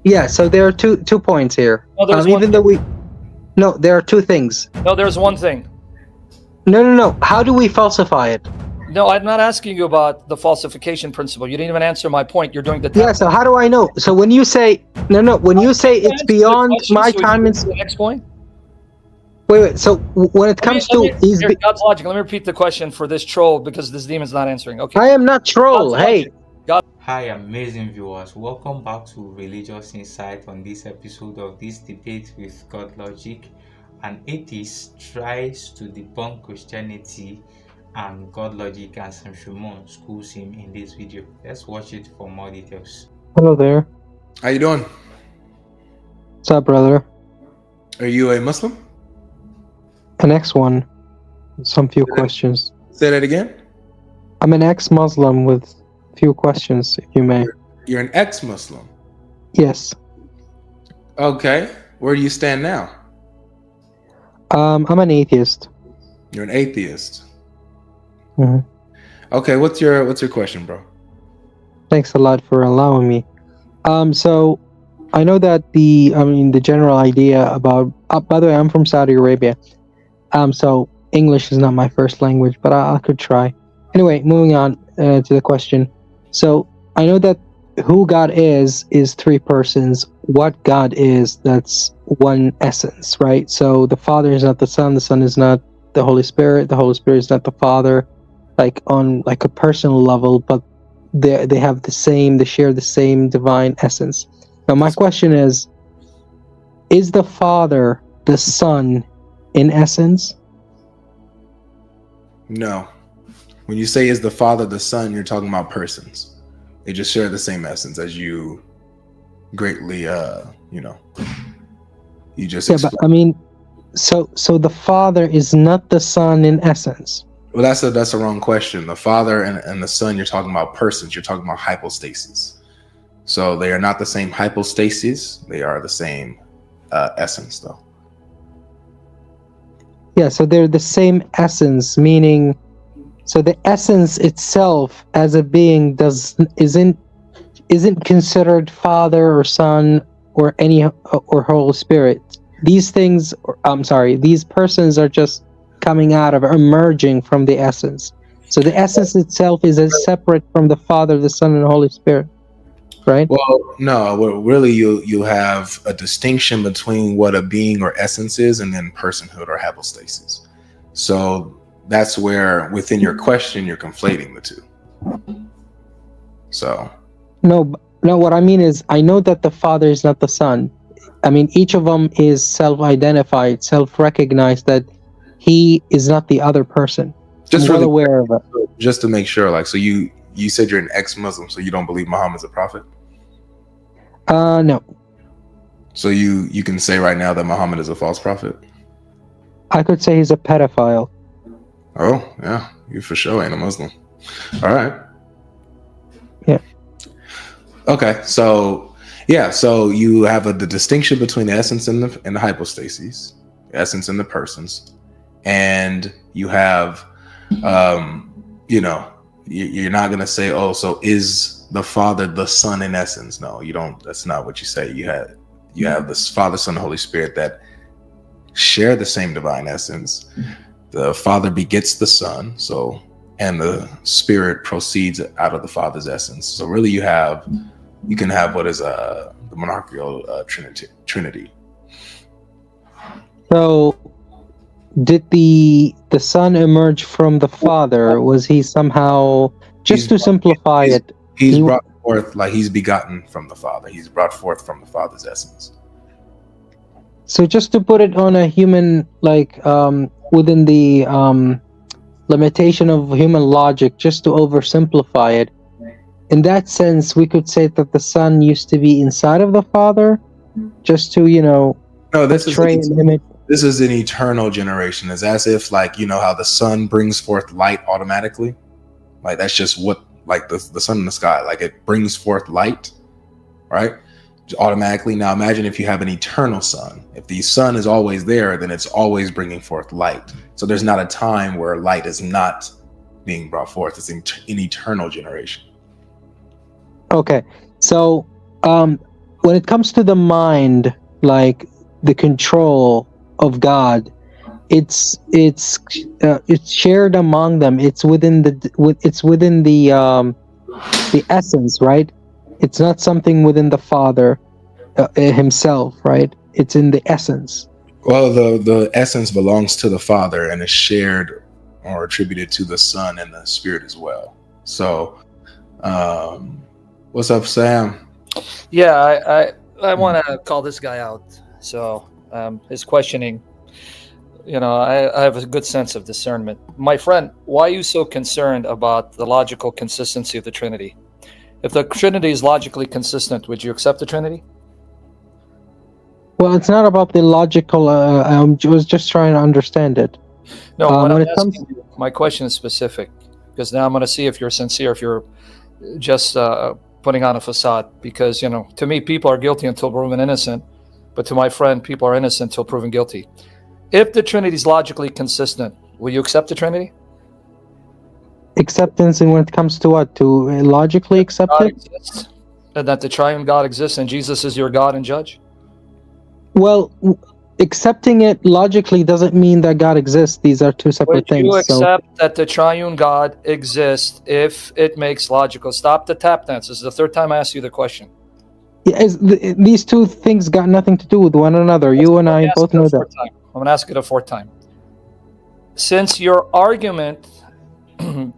Yeah, so there are two points here. No, there's Even though no, there are two things. No, there's one thing. No. How do we falsify it? No, I'm not asking you about the falsification principle. You didn't even answer my point. You're doing the Yeah, so how do I know? So when you say when you say it's beyond my time and the next point. Wait. So when it comes to God's logic, let me repeat the question for this troll because this demon's not answering. Okay. I am not troll. Hey. Hi, amazing viewers. Welcome back to Religious Insight. On this episode of this debate with Godlogic, an atheist tries to debunk Christianity, and Godlogic and Sam Shimon schools him in this video. Let's watch it for more details. Hello there. How you doing? What's up, brother? Are you a Muslim? An ex-one. Some few questions. Say that again? I'm an ex-Muslim with few questions, if you may. You're an ex-Muslim? Yes. Okay. Where do you stand now? I'm an atheist. You're an atheist. Mm-hmm. Okay, what's your question, bro? Thanks a lot for allowing me. So I know that the general idea about by the way, I'm from Saudi Arabia. So English is not my first language, but I could try. Anyway, moving on to the question. So I know that who God is three persons. What God is, that's one essence, right? So the Father is not the Son is not the Holy Spirit is not the Father, like on like a personal level, but they share the same divine essence. Now my question is the Father the Son in essence? No. When you say is the Father the Son, you're talking about persons. They just share the same essence, as you greatly you just but I mean, so the Father is not the Son in essence. Well, that's a wrong question. The Father and the Son, you're talking about persons. You're talking about hypostasis. So they are not the same hypostasis. They are the same essence, though. Yeah, so they're the same essence, meaning, so the essence itself as a being isn't considered Father or Son or or Holy Spirit. These things, these persons are just coming out of, emerging from the essence. So the essence itself is as separate from the Father, the Son, and the Holy Spirit, right? Well, no, really you have a distinction between what a being or essence is and then personhood or hypostasis. So that's where within your question you're conflating the two. So no, what I mean is I know that the Father is not the Son. I mean, each of them is self-identified, self-recognized that he is not the other person. Just I'm well aware of it. Just to make sure, like, so you said you're an ex-Muslim, so you don't believe Muhammad's a prophet? No. So you can say right now that Muhammad is a false prophet? I could say he's a pedophile. Oh, yeah. You for sure ain't a Muslim. All right. Yeah. Okay, so yeah, so you have the distinction between the essence and the hypostases, the essence and the persons, and you have, you're not gonna say, oh, so is the Father the Son in essence? No, you don't. That's not what you say. You have this Father, Son, and Holy Spirit that share the same divine essence. The Father begets the Son, and the Spirit proceeds out of the Father's essence. So really, you can have what is the monarchical Trinity. So, did the Son emerge from the Father? Was he somehow, just to simplify it? He's brought forth, like he's begotten from the Father. He's brought forth from the Father's essence. So just to put it on a human, like within the limitation of human logic, just to oversimplify it, in that sense, we could say that the Son used to be inside of the Father, just to, No, this portray an image. This is an eternal generation. It's as if, like, how the sun brings forth light automatically. Like, that's just what, like, the sun in the sky, like, it brings forth light, right? Automatically. Now imagine if you have an eternal sun. If the sun is always there, then it's always bringing forth light. So there's not a time where light is not being brought forth. It's an eternal generation. Okay, so when it comes to the mind, like the control of God, it's shared among them. It's within the essence, right? It's not something within the Father himself, right? It's in the essence. Well, the essence belongs to the Father and is shared or attributed to the Son and the Spirit as well. So, what's up, Sam? Yeah, I want to call this guy out. So his questioning, I have a good sense of discernment. My friend, why are you so concerned about the logical consistency of the Trinity? If the Trinity is logically consistent, would you accept the Trinity? Well, it's not about the logical. I was just trying to understand it. No, when I'm it comes, asking you, my question is specific, because now I'm going to see if you're sincere, if you're just putting on a facade. Because, to me, people are guilty until proven innocent. But to my friend, people are innocent until proven guilty. If the Trinity is logically consistent, will you accept the Trinity? acceptance, and when it comes to what? To logically accept God it? exists, and that the triune God exists, and Jesus is your God and judge? Well, accepting it logically doesn't mean that God exists. These are two separate Would you things. So, accept that the triune God exists if it makes logical? Stop the tap dance. This is the third time I asked you the question. these two things got nothing to do with one another. You and I both know that. I'm going to ask it a fourth time. Since your argument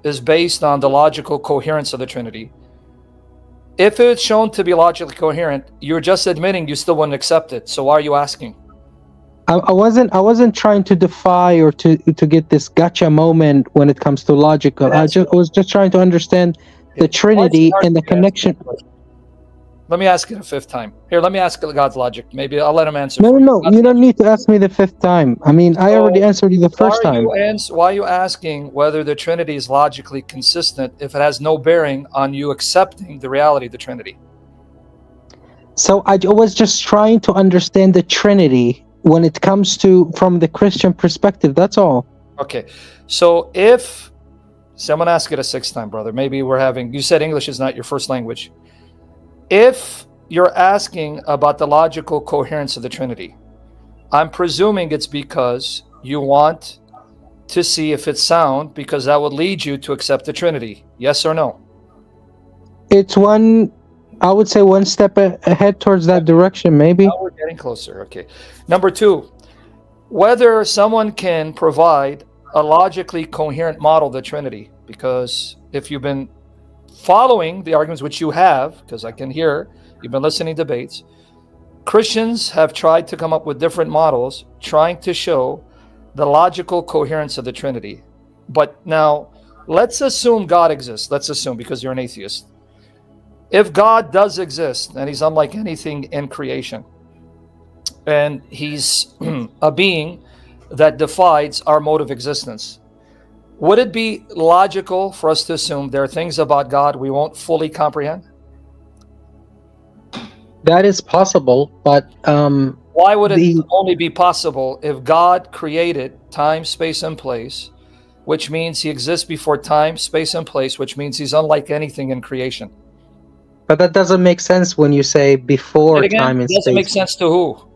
is based on the logical coherence of the Trinity, if it's shown to be logically coherent, you're just admitting you still wouldn't accept it. So why are you asking? I wasn't trying to defy or to get this gotcha moment when it comes to logical. I was just trying to understand the Trinity and the connection. Let me ask it a fifth time. Here, let me ask God's logic. Maybe I'll let him answer. No, for no, you. you don't need to ask me the fifth time. I mean, I already answered you the first time. Why are you asking whether the Trinity is logically consistent if it has no bearing on you accepting the reality of the Trinity? So I was just trying to understand the Trinity when it comes to from the Christian perspective. That's all. Okay. So if someone ask it a sixth time, brother, maybe you said English is not your first language. If you're asking about the logical coherence of the Trinity, I'm presuming it's because you want to see if it's sound, because that would lead you to accept the Trinity. Yes or no? It's I would say one step ahead towards that direction, maybe. Now we're getting closer. Okay. Number two, whether someone can provide a logically coherent model of the Trinity, because if you've been following the arguments, which you have, because I can hear you've been listening to debates, Christians have tried to come up with different models trying to show the logical coherence of the Trinity. But now, let's assume God exists. Let's assume, because you're an atheist. If God does exist, and he's unlike anything in creation, and he's a being that defies our mode of existence, would it be logical for us to assume there are things about God we won't fully comprehend? That is possible, but why would it only be possible if God created time, space, and place, which means he exists before time, space, and place, which means he's unlike anything in creation? But that doesn't make sense when you say before time and space. Doesn't make sense to who?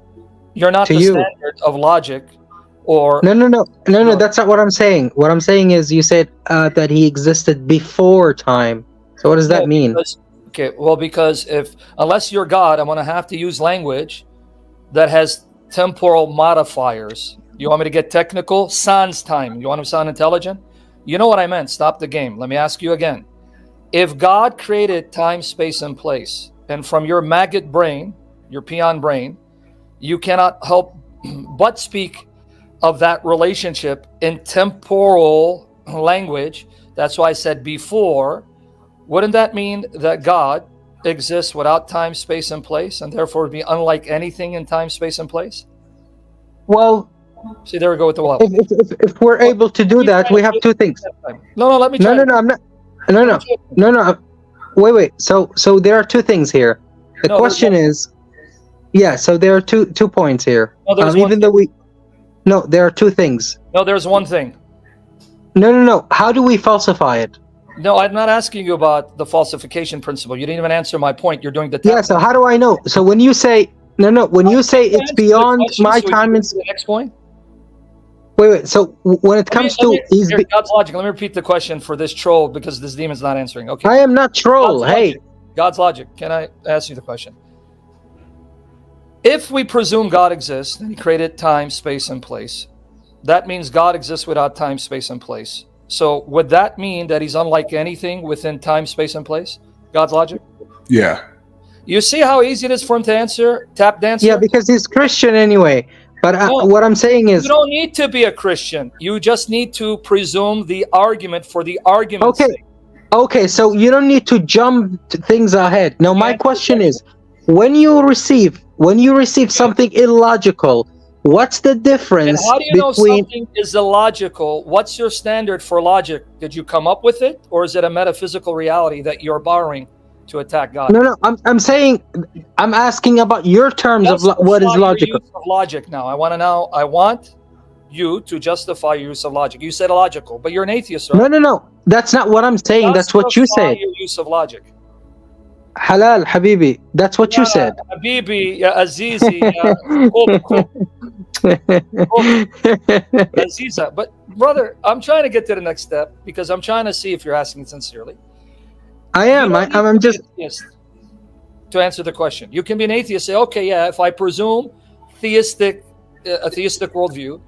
You're not to the you. Standard of logic. Or No, that's not what I'm saying. What I'm saying is you said that he existed before time. So what does that mean? Because unless you're God, I'm going to have to use language that has temporal modifiers. You want me to get technical? Sans time. You want to sound intelligent? You know what I meant. Stop the game. Let me ask you again. If God created time, space, and place, and from your maggot brain, your peon brain, you cannot help but speak of that relationship in temporal language, that's why I said before, wouldn't that mean that God exists without time, space, and place, and therefore would be unlike anything in time, space, and place? Well, see, there we go with the well. If we're able to do that, we have two things. No, let me try. No, I'm not. No. Wait. So there are two things here. The question is, so there are two points here. No, there are two things. No, there's one thing. No. How do we falsify it? No, I'm not asking you about the falsification principle. You didn't even answer my point. You're doing the Yeah. So how do I know? So when you say when you say it's beyond my time and the next point. wait. So when it comes to God's logic, let me repeat the question for this troll because this demon's not answering. Okay. I am not troll. God's logic. Can I ask you the question? If we presume God exists and he created time, space, and place, that means God exists without time, space, and place. So would that mean that he's unlike anything within time, space, and place? God's logic? Yeah. You see how easy it is for him to answer? Tap dancer? Yeah, because he's Christian anyway. But what I'm saying is... You don't need to be a Christian. You just need to presume the argument for the argument's sake. Okay, so you don't need to jump things ahead. Now, my question is, when you receive something illogical, what's the difference and how do you know something is illogical? What's your standard for logic? Did you come up with it, or is it a metaphysical reality that you're borrowing to attack God? No. I'm saying, I'm asking about your terms of what is logical. Use of logic now. I want you to justify your use of logic. You said illogical, but you're an atheist, right? No. That's not what I'm saying. That's what you said. Your use of logic. Halal, Habibi. That's what you said. Habibi, ya Azizi, ya Aziza. But brother, I'm trying to get to the next step because I'm trying to see if you're asking sincerely. I am. I'm just to answer the question. You can be an atheist. Say, okay, yeah. If I presume a theistic worldview,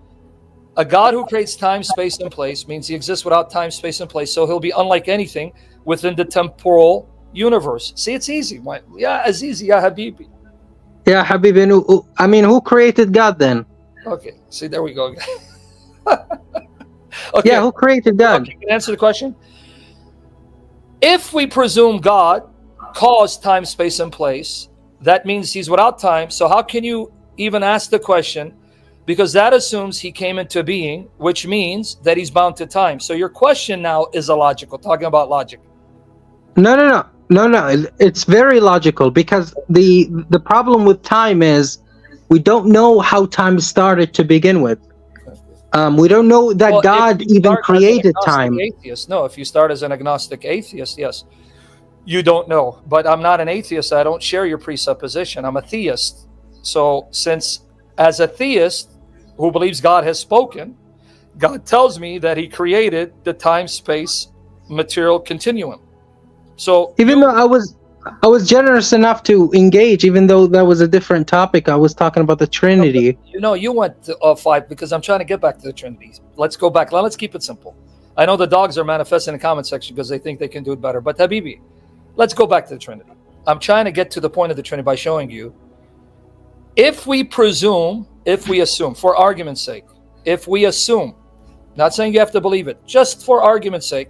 a God who creates time, space, and place means he exists without time, space, and place. So he'll be unlike anything within the temporal universe. See, it's easy. Yeah, Azizi, ya Habibi. Yeah, Habibi. I mean, who created God then? Okay. See, there we go. Okay. Yeah, who created God? Okay, can I answer the question? If we presume God caused time, space, and place, that means he's without time. So how can you even ask the question? Because that assumes he came into being, which means that he's bound to time. So your question now is illogical, talking about logic. No. It's very logical because the problem with time is we don't know how time started to begin with. We don't know that God even created time. Atheist, no. If you start as an agnostic atheist, yes, you don't know. But I'm not an atheist. I don't share your presupposition. I'm a theist. So since as a theist who believes God has spoken, God tells me that he created the time-space material continuum. So even though I was generous enough to engage, even though that was a different topic, I was talking about the Trinity. You went to 5 because I'm trying to get back to the Trinity. Let's go back. Let's keep it simple. I know the dogs are manifesting in the comment section because they think they can do it better. But Habibi, let's go back to the Trinity. I'm trying to get to the point of the Trinity by showing you, if we assume, for argument's sake, not saying you have to believe it, just for argument's sake,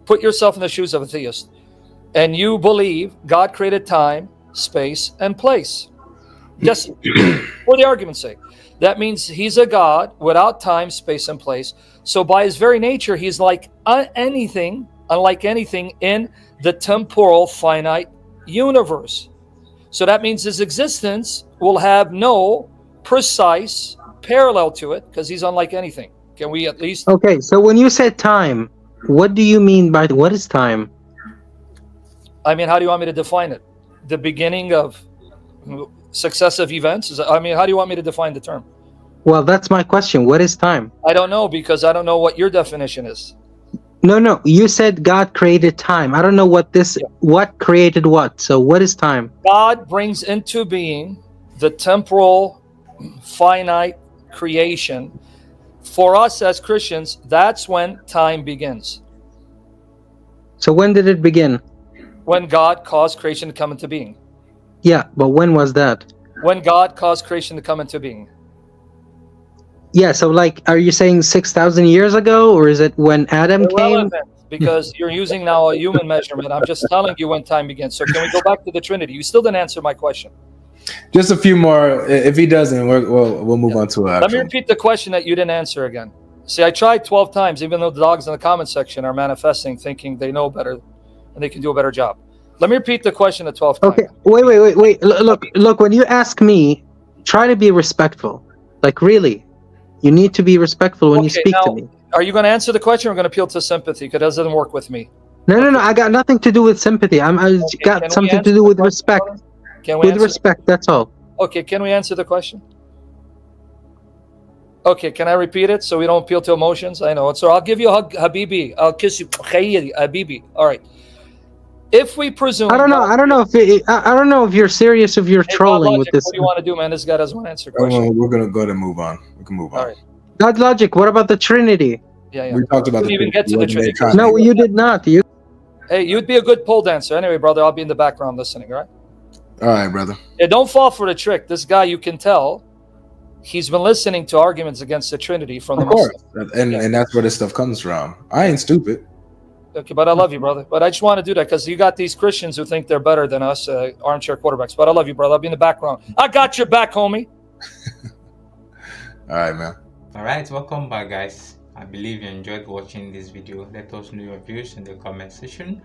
put yourself in the shoes of a theist, and you believe God created time, space, and place. Just for the argument's sake. That means he's a God without time, space, and place. So by his very nature, he's like unlike anything in the temporal finite universe. So that means his existence will have no precise parallel to it because he's unlike anything. Can we at least... Okay, so when you said time, what do you mean by what is time? I mean, how do you want me to define it? The beginning of successive events? How do you want me to define the term? Well, that's my question. What is time? I don't know because I don't know what your definition is. No. You said God created time. I don't know what created what. So what is time? God brings into being the temporal finite creation. For us as Christians, that's when time begins. So when did it begin? When God caused creation to come into being. Yeah, but when was that? When God caused creation to come into being. Yeah, so are you saying 6,000 years ago, or is it when Adam came? Because you're using now a human measurement. I'm just telling you when time begins. So can we go back to the Trinity? You still didn't answer my question. Just a few more. If he doesn't, we'll move on to it. Let me repeat the question that you didn't answer again. See, I tried 12 times, even though the dogs in the comment section are manifesting, thinking they know better and they can do a better job. Let me repeat the question 12 times. Okay, wait. Look, when you ask me, try to be respectful. Really, you need to be respectful when you speak to me. Are you going to answer the question or going to appeal to sympathy? Because it doesn't work with me. No. I got nothing to do with sympathy. I Okay, got can we something to answer do the with question, respect. brother? Can we With answer? respect, that's all. Okay, can we answer the question? Okay, can I repeat it so we don't appeal to emotions? I know. So I'll give you a hug, Habibi. I'll kiss you, Habibi. All right. If we presume, I don't know. I don't know if I don't know if you're serious, if you're Hey, God trolling with Logic, this. what do you want to do, man? This guy doesn't want to answer Oh, questions. well, we're gonna go ahead and move on. We can move on. All right. God Logic, what about the Trinity? Yeah. We talked about We the didn't even get to the Trinity. Trinity. No, you did not. You. Hey, you'd be a good pole dancer. Anyway, brother, I'll be in the background listening, all right? All right, brother. Yeah, don't fall for the trick. This guy, you can tell, he's been listening to arguments against the Trinity from the Of course, Muslims. and that's where this stuff comes from. I ain't stupid. Okay, but I love you, brother. But I just want to do that because you got these Christians who think they're better than us, armchair quarterbacks. But I love you, brother. I'll be in the background. I got your back, homie. All right, man. All right, welcome back, guys. I believe you enjoyed watching this video. Let us know your views in the comment section.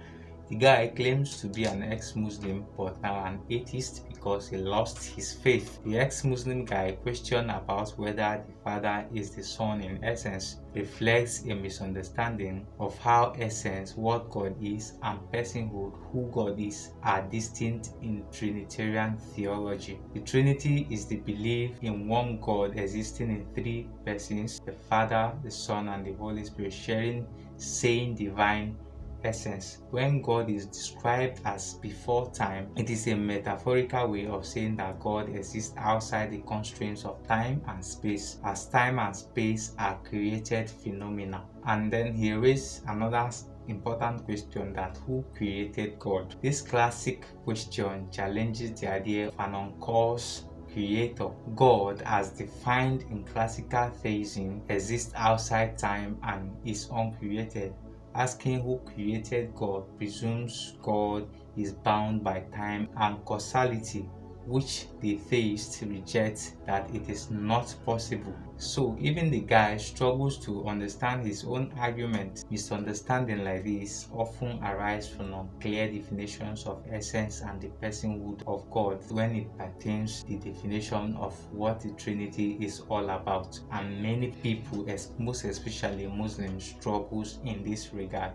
The guy claims to be an ex-Muslim but now an atheist because he lost his faith. The ex-Muslim guy questioned about whether the Father is the Son in essence reflects a misunderstanding of how essence, what God is, and personhood, who God is, are distinct in Trinitarian theology. The Trinity is the belief in one God existing in three persons, the Father, the Son, and the Holy Spirit, sharing same divine essence. When God is described as before time, it is a metaphorical way of saying that God exists outside the constraints of time and space, as time and space are created phenomena. And then he raised another important question, that who created God? This classic question challenges the idea of an unconscious creator. God, as defined in classical theism, exists outside time and is uncreated. Asking who created God presumes God is bound by time and causality, which the theists reject, that it is not possible. So even the guy struggles to understand his own argument. Misunderstanding like this often arise from unclear definitions of essence and the personhood of God when it pertains to the definition of what the Trinity is all about. And many people, most especially Muslims, struggles in this regard.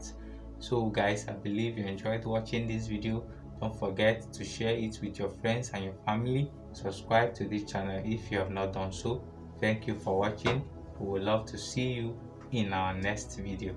So guys, I believe you enjoyed watching this video. Don't forget to share it with your friends and your family. Subscribe to this channel if you have not done so. Thank you for watching. We would love to see you in our next video.